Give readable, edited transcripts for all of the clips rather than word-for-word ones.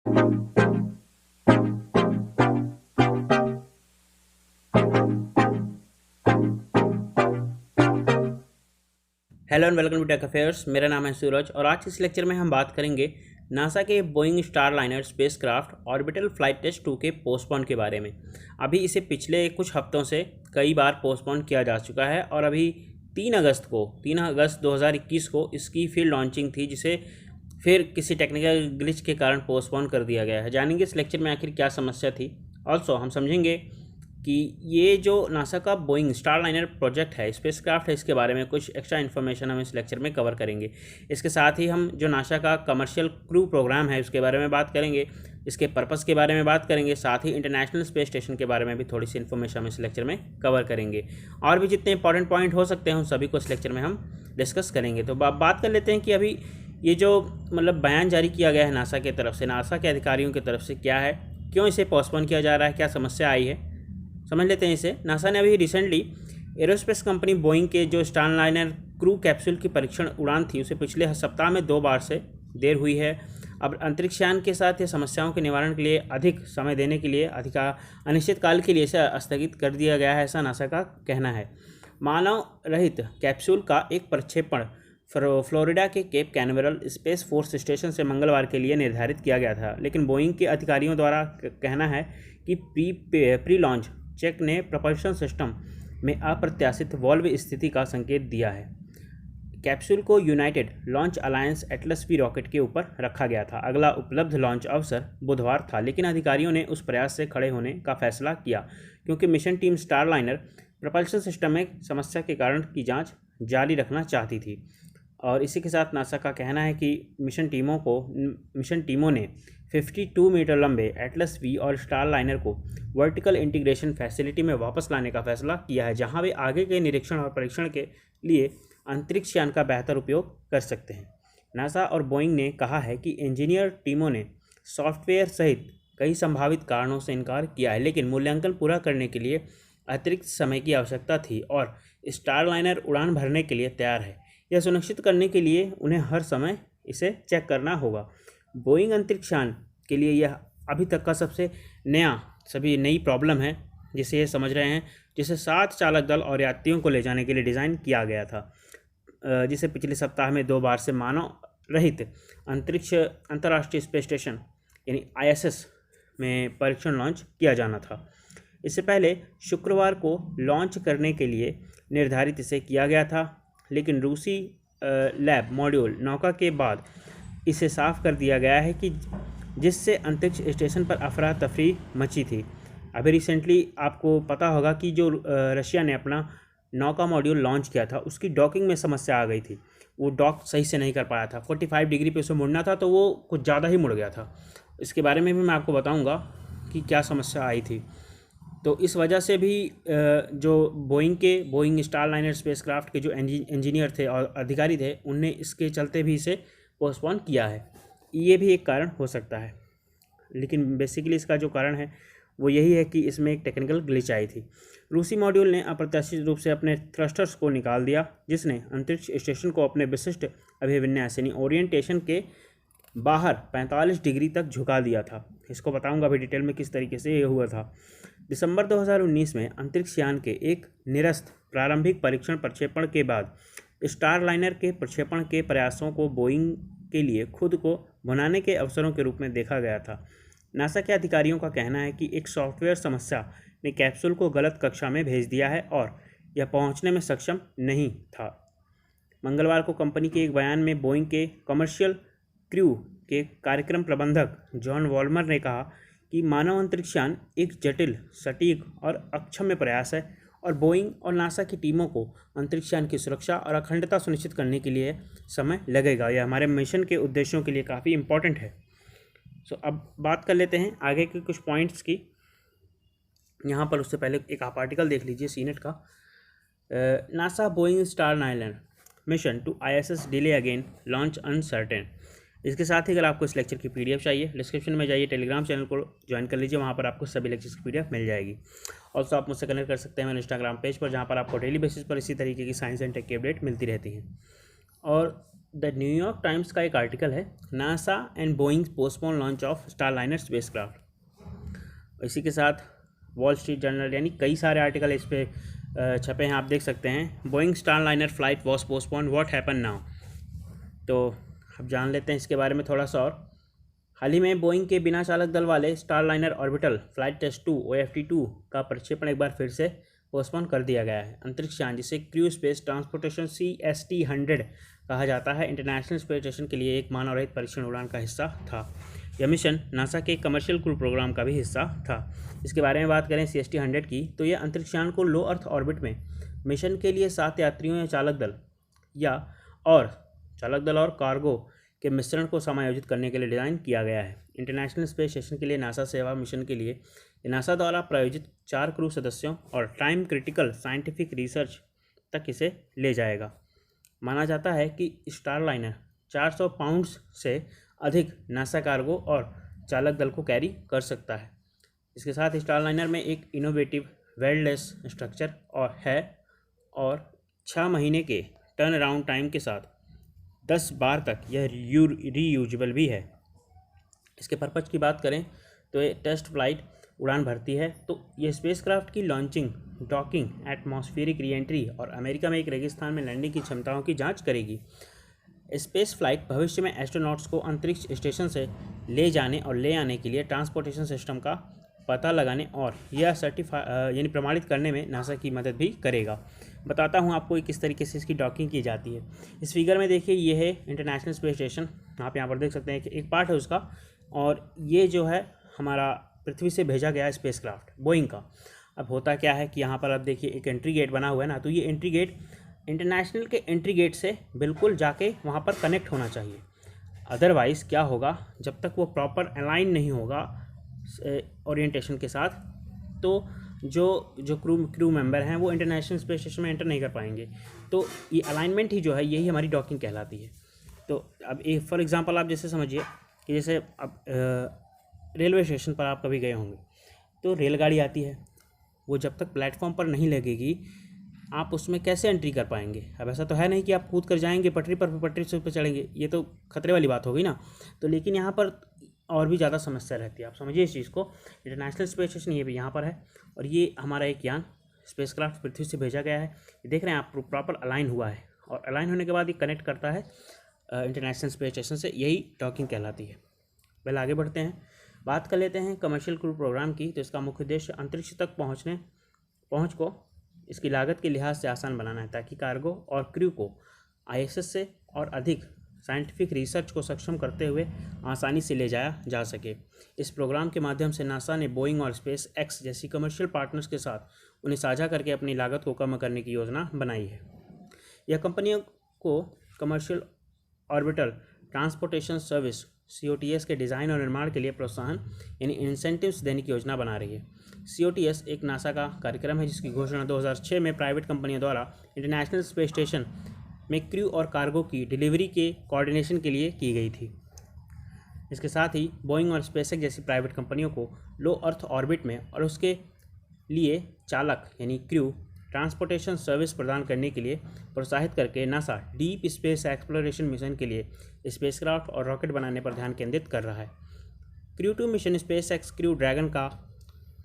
Hello and welcome to Tech Affairs. मेरा नाम है सूरज और आज इस लेक्चर में हम बात करेंगे नासा के Boeing Starliner spacecraft orbital flight test 2 के पोस्टपोन के बारे में। अभी इसे पिछले कुछ हफ्तों से कई बार पोस्टपोन किया जा चुका है और अभी 3 अगस्त 2021 को इसकी फील्ड लॉन्चिंग थी, जिसे फिर किसी टेक्निकल ग्लिच के कारण पोस्टपोन कर दिया गया है। जानेंगे इस लेक्चर में आखिर क्या समस्या थी। ऑल्सो हम समझेंगे कि ये जो नासा का बोइंग स्टारलाइनर प्रोजेक्ट है, स्पेसक्राफ्ट है, इसके बारे में कुछ एक्स्ट्रा इन्फॉर्मेशन हम इस लेक्चर में कवर करेंगे। इसके साथ ही हम जो नासा का कमर्शियल क्रू प्रोग्राम है उसके बारे में बात करेंगे, इसके पर्पस के बारे में बात करेंगे, साथ ही इंटरनेशनल स्पेस स्टेशन के बारे में भी थोड़ी सी इन्फॉर्मेशन हम इस लेक्चर में कवर करेंगे। और भी जितने इंपॉर्टेंट पॉइंट हो सकते हैं उन सभी को इस लेक्चर में हम डिस्कस करेंगे। तो बात कर लेते हैं कि अभी ये जो बयान जारी किया गया है नासा की तरफ से, नासा के अधिकारियों की तरफ से, क्या है, क्यों इसे पोस्टपोन किया जा रहा है, क्या समस्या आई है, समझ लेते हैं इसे। नासा ने अभी रिसेंटली एरोस्पेस कंपनी बोइंग के जो स्टारलाइनर क्रू कैप्सूल की परीक्षण उड़ान थी उसे पिछले सप्ताह में 2 बार से देर हुई है। अब अंतरिक्षयान के साथ ये समस्याओं के निवारण के लिए अधिक समय देने के लिए अनिश्चित काल के लिए इसे स्थगित कर दिया गया है, ऐसा नासा का कहना है। मानव रहित कैप्सूल का एक प्रक्षेपण फ्लोरिडा के Cape Canaveral space force station से मंगलवार के लिए निर्धारित किया गया था, लेकिन बोइंग के अधिकारियों द्वारा कहना है कि प्री लॉन्च चेक ने प्रपल्शन सिस्टम में अप्रत्याशित वॉल्व स्थिति का संकेत दिया है। कैप्सूल को United launch alliance Atlas V rocket के ऊपर रखा गया था। अगला उपलब्ध लॉन्च अवसर बुधवार था, लेकिन अधिकारियों ने उस प्रयास से खड़े होने का फैसला किया क्योंकि mission team Starliner propulsion system में समस्या के कारण की जांच जारी रखना चाहती थी। और इसी के साथ नासा का कहना है कि मिशन टीमों ने 52 मीटर लंबे एटलस वी और स्टारलाइनर को वर्टिकल इंटीग्रेशन फैसिलिटी में वापस लाने का फैसला किया है, जहां वे आगे के निरीक्षण और परीक्षण के लिए अंतरिक्षयान का बेहतर उपयोग कर सकते हैं। नासा और बोइंग ने कहा है कि इंजीनियर टीमों ने सॉफ्टवेयर सहित कई संभावित कारणों से इनकार किया है, लेकिन मूल्यांकन पूरा करने के लिए अतिरिक्त समय की आवश्यकता थी और स्टारलाइनर उड़ान भरने के लिए तैयार है। यह सुनिश्चित करने के लिए उन्हें हर समय इसे चेक करना होगा। बोइंग अंतरिक्षयान के लिए यह अभी तक का सबसे नई प्रॉब्लम है जिसे ये समझ रहे हैं, जिसे 7 चालक दल और यात्रियों को ले जाने के लिए डिज़ाइन किया गया था, जिसे पिछले सप्ताह में 2 बार से मानव रहित अंतर्राष्ट्रीय स्पेस स्टेशन यानी ISS में परीक्षण लॉन्च किया जाना था। इससे पहले शुक्रवार को लॉन्च करने के लिए निर्धारित इसे किया गया था, लेकिन रूसी लैब मॉड्यूल नौका के बाद इसे साफ कर दिया गया है कि जिससे अंतरिक्ष स्टेशन पर अफरा तफरी मची थी। अभी रिसेंटली आपको पता होगा कि जो रशिया ने अपना नौका मॉड्यूल लॉन्च किया था उसकी डॉकिंग में समस्या आ गई थी। वो डॉक सही से नहीं कर पाया था, 45 डिग्री पे उसे मुड़ना था तो वो कुछ ज़्यादा ही मुड़ गया था। इसके बारे में भी मैं आपको बताऊंगा कि क्या समस्या आई थी। तो इस वजह से भी जो बोइंग स्टारलाइनर स्पेसक्राफ्ट के जो इंजीनियर थे और अधिकारी थे उनने इसके चलते भी इसे पोस्टपोन किया है। ये भी एक कारण हो सकता है, लेकिन बेसिकली इसका जो कारण है वो यही है कि इसमें एक टेक्निकल ग्लिच आई थी। रूसी मॉड्यूल ने अप्रत्याशित रूप से अपने थ्रस्टर्स को निकाल दिया, जिसने अंतरिक्ष स्टेशन को अपने विशिष्ट अभिविन्यास यानी ओरिएंटेशन के बाहर 45 डिग्री तक झुका दिया था। इसको बताऊंगा अभी डिटेल में किस तरीके से ये हुआ था। दिसंबर 2019 में अंतरिक्षयान के एक निरस्त प्रारंभिक परीक्षण प्रक्षेपण के बाद स्टारलाइनर के प्रक्षेपण के प्रयासों को बोइंग के लिए खुद को बनाने के अवसरों के रूप में देखा गया था। नासा के अधिकारियों का कहना है कि एक सॉफ्टवेयर समस्या ने कैप्सूल को गलत कक्षा में भेज दिया है और यह पहुंचने में सक्षम नहीं था। मंगलवार को कंपनी के एक बयान में बोइंग के कमर्शियल क्रू के कार्यक्रम प्रबंधक जॉन वॉल्मर ने कहा कि मानव अंतरिक्षयान एक जटिल, सटीक और अक्षम्य प्रयास है और बोइंग और नासा की टीमों को अंतरिक्षयान की सुरक्षा और अखंडता सुनिश्चित करने के लिए समय लगेगा। यह हमारे मिशन के उद्देश्यों के लिए काफ़ी इम्पोर्टेंट है। अब बात कर लेते हैं आगे के कुछ पॉइंट्स की। यहाँ पर उससे पहले एक आप आर्टिकल देख लीजिए सीनेट का। NASA Boeing Starliner mission to ISS delay again, launch uncertain. इसके साथ ही अगर आपको इस लेक्चर की PDF चाहिए, डिस्क्रिप्शन में जाइए, टेलीग्राम चैनल को ज्वाइन कर लीजिए, वहाँ पर आपको सभी लेक्चर्स की PDF मिल जाएगी। ऑल्सो आप मुझसे कनेक्ट कर सकते हैं मेरे इंस्टाग्राम पेज पर, जहाँ पर आपको डेली बेसिस पर इसी तरीके की साइंस एंड टेक की अपडेट मिलती रहती हैं। और द न्यूयॉर्क टाइम्स का एक आर्टिकल है, NASA and Boeing postpone launch of Starliner spacecraft. इसी के साथ वॉल स्ट्रीट जर्नल, यानी कई सारे आर्टिकल इस पे छपे हैं, आप देख सकते हैं। Boeing Starliner flight was postpone, what happen now. तो अब जान लेते हैं इसके बारे में थोड़ा सा और। हाल ही में बोइंग के बिना चालक दल वाले Starliner orbital flight test 2 OFT-2 का प्रक्षेपण एक बार फिर से पोस्टपोन कर दिया गया है। अंतरिक्ष यान, जिसे क्रू स्पेस ट्रांसपोर्टेशन CST-100 कहा जाता है, इंटरनेशनल स्पेस स्टेशन के लिए एक मानव रहित परीक्षण उड़ान का हिस्सा था। यह मिशन नासा के कमर्शियल क्रू प्रोग्राम का भी हिस्सा था। इसके बारे में बात करें CST-100 की, तो यह अंतरिक्ष यान को लो अर्थ ऑर्बिट में मिशन के लिए 7 यात्रियों या चालक दल और कार्गो के मिश्रण को समायोजित करने के लिए डिज़ाइन किया गया है। इंटरनेशनल स्पेस स्टेशन के लिए नासा सेवा मिशन के लिए नासा द्वारा प्रायोजित 4 क्रू सदस्यों और टाइम क्रिटिकल साइंटिफिक रिसर्च तक इसे ले जाएगा। माना जाता है कि स्टारलाइनर 400 पाउंड्स से अधिक नासा कार्गो और चालक दल को कैरी कर सकता है। इसके साथ स्टारलाइनर में एक इनोवेटिव वेल्डलेस स्ट्रक्चर और 6 महीने के टर्न अराउंड टाइम के साथ 10 बार तक यह रीयूजेबल भी है। इसके पर्पज की बात करें तो ये टेस्ट फ्लाइट उड़ान भरती है। तो ये स्पेसक्राफ्ट की लॉन्चिंग, डॉकिंग, एटमॉस्फेरिक रीएंट्री और अमेरिका में एक रेगिस्तान में लैंडिंग की क्षमताओं की जांच करेगी। स्पेस फ्लाइट भविष्य में एस्ट्रोनॉट्स को अंतरिक्ष स्टेशन से ले जाने और ले आने के लिए ट्रांसपोर्टेशन सिस्टम का पता लगाने और यह यानी प्रमाणित करने में नासा की मदद भी करेगा। बताता हूँ आपको किस तरीके से इसकी डॉकिंग की जाती है। इस फिगर में देखिए, ये है इंटरनेशनल स्पेस स्टेशन, आप यहाँ पर देख सकते हैं कि एक पार्ट है उसका, और ये जो है हमारा पृथ्वी से भेजा गया स्पेसक्राफ्ट बोइंग का। अब होता क्या है कि यहाँ पर अब देखिए एक एंट्री गेट बना हुआ है ना, तो ये एंट्री गेट इंटरनेशनल के एंट्री गेट से बिल्कुल जाके वहाँ पर कनेक्ट होना चाहिए। अदरवाइज़ क्या होगा, जब तक वो प्रॉपर अलाइन नहीं होगा ओरिएंटेशन के साथ, तो जो क्रू मेंबर हैं वो इंटरनेशनल स्पेस स्टेशन में एंटर नहीं कर पाएंगे। तो ये अलाइनमेंट ही जो है, यही हमारी डॉकिंग कहलाती है। तो अब एक फॉर एग्जांपल आप जैसे समझिए कि जैसे अब रेलवे स्टेशन पर आप कभी गए होंगे, तो रेलगाड़ी आती है, वो जब तक प्लेटफॉर्म पर नहीं लगेगी आप उसमें कैसे एंट्री कर पाएंगे। अब ऐसा तो है नहीं कि आप कूद कर जाएंगे पटरी से ऊपर चढ़ेंगे, ये तो खतरे वाली बात होगी ना। तो लेकिन यहाँ पर और भी ज़्यादा समस्या रहती है, आप समझिए इस चीज़ को। इंटरनेशनल स्पेस स्टेशन ये भी यहाँ पर है, और ये हमारा एक यान स्पेसक्राफ्ट पृथ्वी से भेजा गया है। देख रहे हैं आप, प्रॉपर अलाइन हुआ है, और अलाइन होने के बाद ये कनेक्ट करता है इंटरनेशनल स्पेस स्टेशन से, यही डॉकिंग कहलाती है। पहले आगे बढ़ते हैं, बात कर लेते हैं कमर्शियल क्रू प्रोग्राम की। तो इसका मुख्य उद्देश्य अंतरिक्ष तक पहुँच को इसकी लागत के लिहाज से आसान बनाना है, ताकि कार्गो और क्रू को ISS से और अधिक साइंटिफिक रिसर्च को सक्षम करते हुए आसानी से ले जाया जा सके। इस प्रोग्राम के माध्यम से नासा ने बोइंग और SpaceX जैसी कमर्शियल पार्टनर्स के साथ उन्हें साझा करके अपनी लागत को कम करने की योजना बनाई है। यह कंपनियों को commercial orbital transportation service COTS के डिज़ाइन और निर्माण के लिए प्रोत्साहन यानी इंसेंटिव्स देने की योजना बना रही है। COTS एक नासा का कार्यक्रम है, जिसकी घोषणा 2006 में प्राइवेट कंपनियों द्वारा इंटरनेशनल स्पेस स्टेशन में क्रू और कार्गो की डिलीवरी के कोऑर्डिनेशन के लिए की गई थी। इसके साथ ही बोइंग और SpaceX जैसी प्राइवेट कंपनियों को लो अर्थ ऑर्बिट में और उसके लिए चालक यानी क्रू ट्रांसपोर्टेशन सर्विस प्रदान करने के लिए प्रोत्साहित करके NASA deep space exploration mission के लिए स्पेसक्राफ्ट और रॉकेट बनाने पर ध्यान केंद्रित कर रहा है। Crew 2 mission SpaceX crew dragon का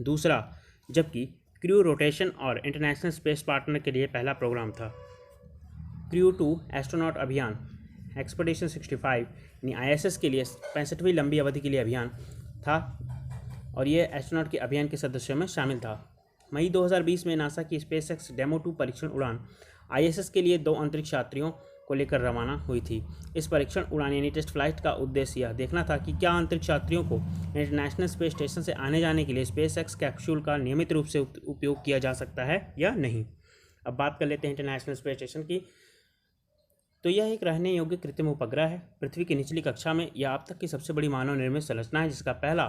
दूसरा, जबकि क्रू रोटेशन और इंटरनेशनल स्पेस पार्टनर के लिए पहला प्रोग्राम था। क्रू 2 एस्ट्रोनॉट अभियान एक्सपेडिशन 65 यानी ISS के लिए 65वीं लंबी अवधि के लिए अभियान था, और ये एस्ट्रोनॉट के अभियान के सदस्यों में शामिल था। मई 2020 में नासा की SpaceX डेमो 2 परीक्षण उड़ान ISS के लिए 2 अंतरिक्ष यात्रियों को लेकर रवाना हुई थी। इस परीक्षण उड़ान यानी टेस्ट फ्लाइट का उद्देश्य यह देखना था कि क्या अंतरिक्ष यात्रियों को इंटरनेशनल स्पेस स्टेशन से आने जाने के लिए SpaceX कैप्सूल का नियमित रूप से उपयोग किया जा सकता है या नहीं। अब बात कर लेते हैं इंटरनेशनल स्पेस स्टेशन की। तो यह एक रहने योग्य कृत्रिम उपग्रह है। पृथ्वी की निचली कक्षा में यह अब तक की सबसे बड़ी मानव निर्मित संरचना है, जिसका पहला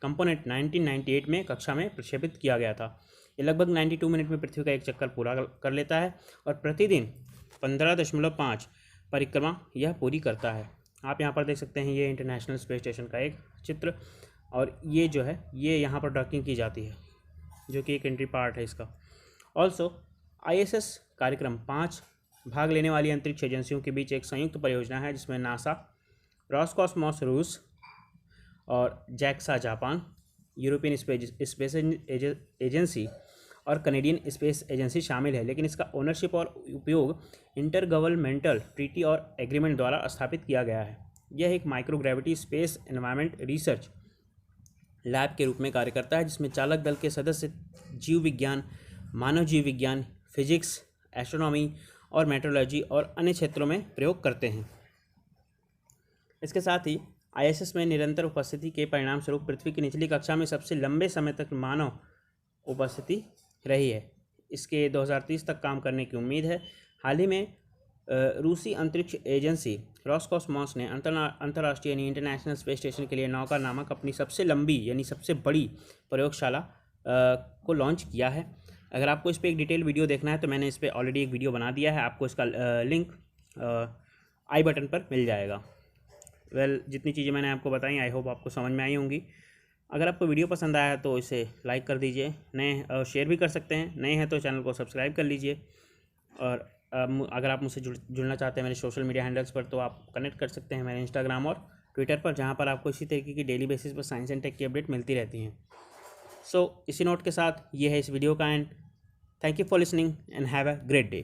कंपोनेंट 1998 में कक्षा में प्रक्षेपित किया गया था। ये लगभग 92 मिनट में पृथ्वी का एक चक्कर पूरा कर लेता है और प्रतिदिन 15.5 परिक्रमा यह पूरी करता है। आप यहाँ पर देख सकते हैं, ये इंटरनेशनल स्पेस स्टेशन का एक चित्र, और ये जो है ये यहाँ पर डॉकिंग की जाती है, जो कि एक एंट्री पार्ट है इसका। ऑल्सो ISS कार्यक्रम 5 भाग लेने वाली अंतरिक्ष एजेंसियों के बीच एक संयुक्त परियोजना है जिसमें नासा, रॉसकॉस्मोस रूस और JAXA Japan, European space agency और कनेडियन स्पेस एजेंसी शामिल है। लेकिन इसका ओनरशिप और उपयोग इंटर गवर्नमेंटल ट्रीटी और एग्रीमेंट द्वारा स्थापित किया गया है। यह एक microgravity space environment research lab के रूप में कार्य करता है जिसमें चालक दल के सदस्य जीव विज्ञान, मानव जीव विज्ञान, फिजिक्स, एस्ट्रोनॉमी और मेट्रोलॉजी और अन्य क्षेत्रों में प्रयोग करते हैं। इसके साथ ही आईएसएस में निरंतर उपस्थिति के परिणाम स्वरूप पृथ्वी की निचली कक्षा में सबसे लंबे समय तक मानव उपस्थिति रही है। इसके 2030 तक काम करने की उम्मीद है। हाल ही में रूसी अंतरिक्ष एजेंसी रॉसकॉस्मोस ने अंतर्राष्ट्रीय यानी इंटरनेशनल स्पेस स्टेशन के लिए नौका नामक अपनी सबसे लंबी यानी सबसे बड़ी प्रयोगशाला को लॉन्च किया है। अगर आपको इस पर एक डिटेल वीडियो देखना है तो मैंने इस पर ऑलरेडी एक वीडियो बना दिया है, आपको इसका लिंक आई बटन पर मिल जाएगा। जितनी चीज़ें मैंने आपको बताई आई होप आपको समझ में आई होंगी। अगर आपको वीडियो पसंद आया तो इसे लाइक कर दीजिए, नए शेयर भी कर सकते हैं, नए हैं तो चैनल को सब्सक्राइब कर लीजिए। और अगर आप मुझसे जुड़ना चाहते हैं मेरे सोशल मीडिया हैंडल्स पर तो आप कनेक्ट कर सकते हैं मेरे इंस्टाग्राम और ट्विटर पर, जहां पर आपको इसी तरीके की डेली बेसिस पर साइंस एंड टेक की अपडेट मिलती रहती हैं। सो इसी नोट के साथ ये है इस वीडियो का and. Thank you for listening and have a great day.